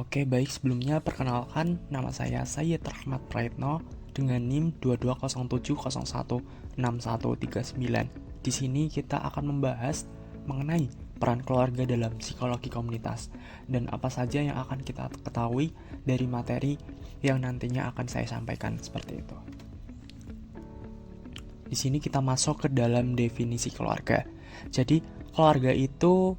Oke, baik, sebelumnya perkenalkan nama saya Sayyid Rahmat Praetno dengan NIM 2207016139. Di sini kita akan membahas mengenai peran keluarga dalam psikologi komunitas dan apa saja yang akan kita ketahui dari materi yang nantinya akan saya sampaikan seperti itu. Di sini kita masuk ke dalam definisi keluarga. Jadi, keluarga itu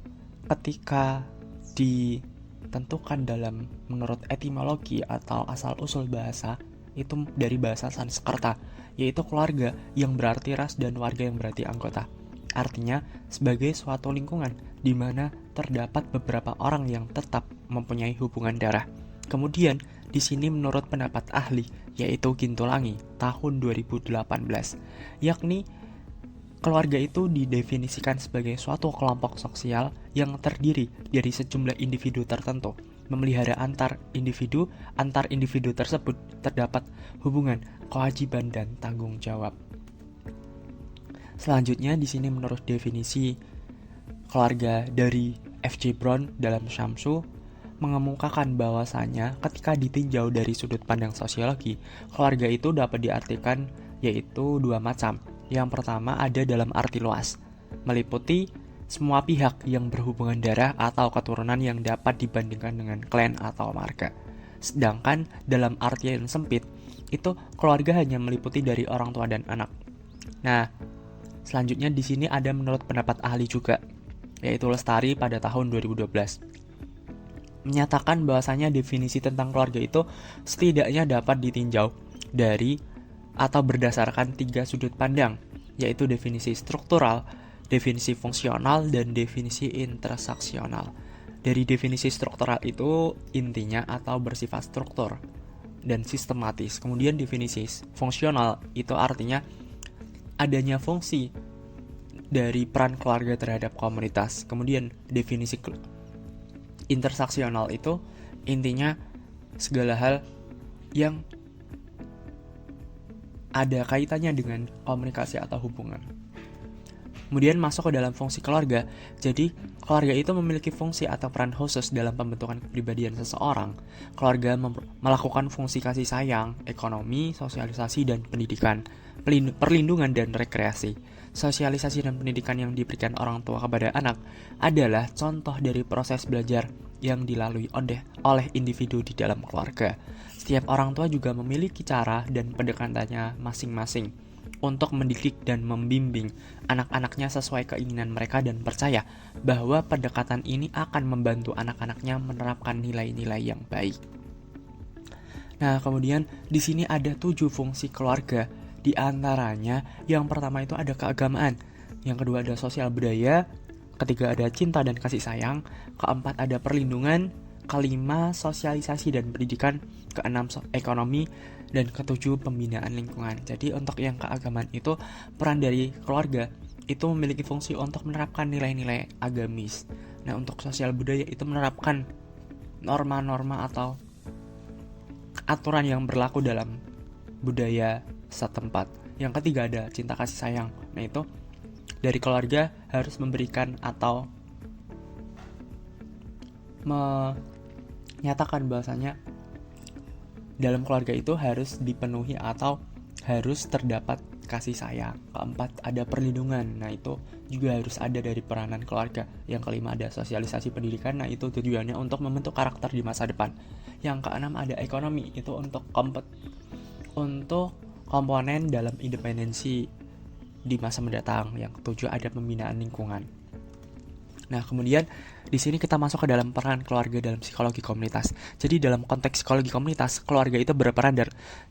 ketika ditentukan dalam menurut etimologi atau asal-usul bahasa itu dari bahasa Sanskerta, yaitu keluarga yang berarti ras dan warga yang berarti anggota. Artinya sebagai suatu lingkungan di mana terdapat beberapa orang yang tetap mempunyai hubungan darah. Kemudian di sini menurut pendapat ahli yaitu Gintulangi tahun 2018, yakni keluarga itu didefinisikan sebagai suatu kelompok sosial yang terdiri dari sejumlah individu tertentu. Memelihara antar individu tersebut terdapat hubungan, kewajiban, dan tanggung jawab. Selanjutnya di sini menurut definisi keluarga dari F.J. Brown dalam Syamsu mengemukakan bahwasanya ketika ditinjau dari sudut pandang sosiologi, keluarga itu dapat diartikan yaitu dua macam. Yang pertama ada dalam arti luas, meliputi semua pihak yang berhubungan darah atau keturunan yang dapat dibandingkan dengan klan atau marga. Sedangkan dalam artian sempit, itu keluarga hanya meliputi dari orang tua dan anak. Nah, selanjutnya di sini ada menurut pendapat ahli juga, yaitu Lestari pada tahun 2012. Menyatakan bahwasanya definisi tentang keluarga itu setidaknya dapat ditinjau dari atau berdasarkan tiga sudut pandang, yaitu definisi struktural, definisi fungsional, dan definisi intersaksional. Dari definisi struktural itu intinya atau bersifat struktur dan sistematis. Kemudian definisi fungsional itu artinya adanya fungsi dari peran keluarga terhadap komunitas. Kemudian definisi intersaksional itu intinya segala hal yang ada kaitannya dengan komunikasi atau hubungan. Kemudian masuk ke dalam fungsi keluarga. Jadi, keluarga itu memiliki fungsi atau peran khusus dalam pembentukan kepribadian seseorang. Keluarga melakukan fungsi kasih sayang, ekonomi, sosialisasi, dan pendidikan, perlindungan, dan rekreasi. Sosialisasi dan pendidikan yang diberikan orang tua kepada anak adalah contoh dari proses belajar yang dilalui oleh individu di dalam keluarga. Setiap orang tua juga memiliki cara dan pendekatannya masing-masing untuk mendidik dan membimbing anak-anaknya sesuai keinginan mereka dan percaya bahwa pendekatan ini akan membantu anak-anaknya menerapkan nilai-nilai yang baik. Nah, kemudian di sini ada 7 fungsi keluarga. Di antaranya yang pertama itu ada keagamaan, yang kedua ada sosial budaya, ketiga ada cinta dan kasih sayang, keempat ada perlindungan, kelima sosialisasi dan pendidikan, keenam ekonomi, dan ketujuh pembinaan lingkungan. Jadi untuk yang keagamaan itu peran dari keluarga itu memiliki fungsi untuk menerapkan nilai-nilai agamis. Nah, untuk sosial budaya itu menerapkan norma-norma atau aturan yang berlaku dalam budaya setempat. Yang ketiga ada cinta kasih sayang. Nah, itu dari keluarga harus memberikan atau menyatakan bahwasanya dalam keluarga itu harus dipenuhi atau harus terdapat kasih sayang. Keempat ada perlindungan. Nah, itu juga harus ada dari peranan keluarga. Yang kelima ada sosialisasi pendidikan. Nah, itu tujuannya untuk membentuk karakter di masa depan. Yang keenam ada ekonomi. Itu untuk komponen dalam independensi di masa mendatang. Yang ketujuh ada pembinaan lingkungan. Nah, kemudian di sini kita masuk ke dalam peran keluarga dalam psikologi komunitas. Jadi dalam konteks psikologi komunitas, keluarga itu berperan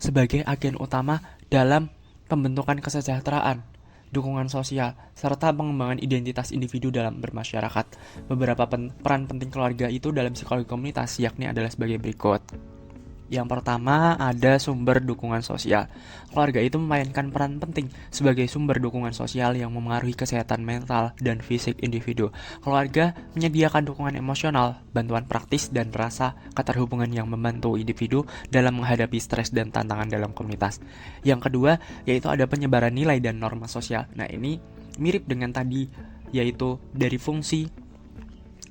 sebagai agen utama dalam pembentukan kesejahteraan, dukungan sosial, serta pengembangan identitas individu dalam bermasyarakat. Beberapa peran penting keluarga itu dalam psikologi komunitas yakni adalah sebagai berikut. Yang pertama ada sumber dukungan sosial. Keluarga itu memainkan peran penting sebagai sumber dukungan sosial yang memengaruhi kesehatan mental dan fisik individu. Keluarga menyediakan dukungan emosional, bantuan praktis, dan rasa keterhubungan yang membantu individu dalam menghadapi stres dan tantangan dalam komunitas. Yang kedua yaitu ada penyebaran nilai dan norma sosial. Nah, ini mirip dengan tadi, yaitu dari fungsi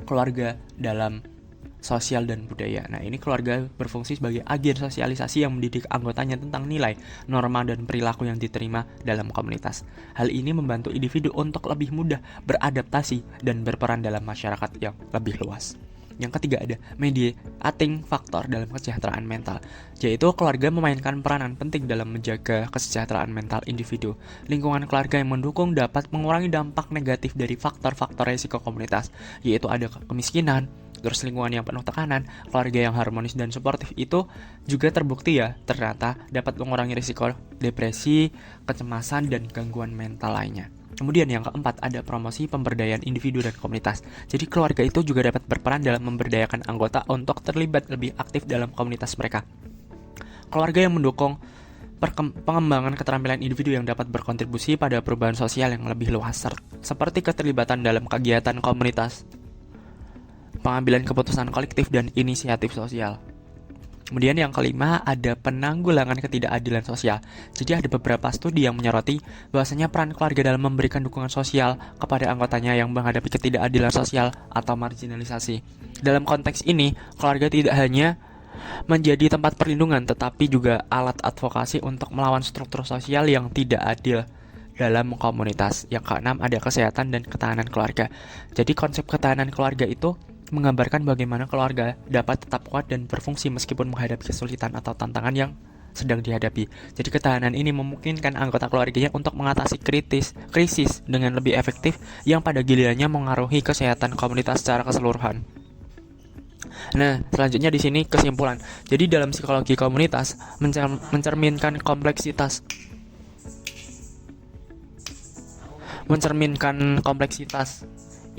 keluarga dalam sosial dan budaya. Nah, ini keluarga berfungsi sebagai agen sosialisasi yang mendidik anggotanya tentang nilai, norma, dan perilaku yang diterima dalam komunitas. Hal ini membantu individu untuk lebih mudah beradaptasi dan berperan dalam masyarakat yang lebih luas. Yang ketiga ada mediating faktor dalam kesejahteraan mental, yaitu keluarga memainkan peranan penting dalam menjaga kesejahteraan mental individu. Lingkungan keluarga yang mendukung dapat mengurangi dampak negatif dari faktor-faktor risiko komunitas, yaitu ada kemiskinan, terus lingkungan yang penuh tekanan. Keluarga yang harmonis dan suportif itu juga terbukti ya, ternyata dapat mengurangi risiko depresi, kecemasan, dan gangguan mental lainnya. Kemudian yang keempat ada promosi pemberdayaan individu dan komunitas. Jadi keluarga itu juga dapat berperan dalam memberdayakan anggota untuk terlibat lebih aktif dalam komunitas mereka. Keluarga yang mendukung pengembangan keterampilan individu yang dapat berkontribusi pada perubahan sosial yang lebih luas, seperti keterlibatan dalam kegiatan komunitas, pengambilan keputusan kolektif, dan inisiatif sosial. Kemudian yang kelima ada penanggulangan ketidakadilan sosial. Jadi ada beberapa studi yang menyoroti bahwasanya peran keluarga dalam memberikan dukungan sosial kepada anggotanya yang menghadapi ketidakadilan sosial atau marginalisasi. Dalam konteks ini, keluarga tidak hanya menjadi tempat perlindungan tetapi juga alat advokasi untuk melawan struktur sosial yang tidak adil dalam komunitas. Yang keenam ada kesehatan dan ketahanan keluarga. Jadi konsep ketahanan keluarga itu menggambarkan bagaimana keluarga dapat tetap kuat dan berfungsi meskipun menghadapi kesulitan atau tantangan yang sedang dihadapi. Jadi ketahanan ini memungkinkan anggota keluarganya untuk mengatasi krisis dengan lebih efektif yang pada gilirannya mengaruhi kesehatan komunitas secara keseluruhan. Nah, selanjutnya di sini kesimpulan. Jadi dalam psikologi komunitas mencerminkan kompleksitas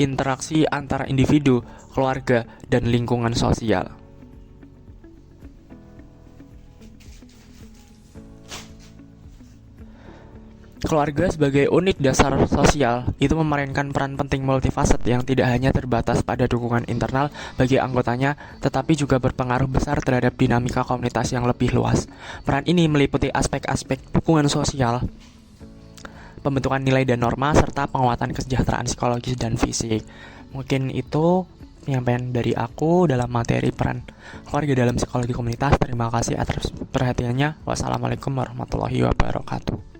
interaksi antara individu, keluarga, dan lingkungan sosial. Keluarga sebagai unit dasar sosial itu memainkan peran penting multifaset yang tidak hanya terbatas pada dukungan internal bagi anggotanya, tetapi juga berpengaruh besar terhadap dinamika komunitas yang lebih luas. Peran ini meliputi aspek-aspek dukungan sosial, pembentukan nilai dan norma, serta penguatan kesejahteraan psikologis dan fisik. Mungkin itu penyampaian dari aku dalam materi peran keluarga dalam psikologi komunitas. Terima kasih atas perhatiannya. Wassalamualaikum warahmatullahi wabarakatuh.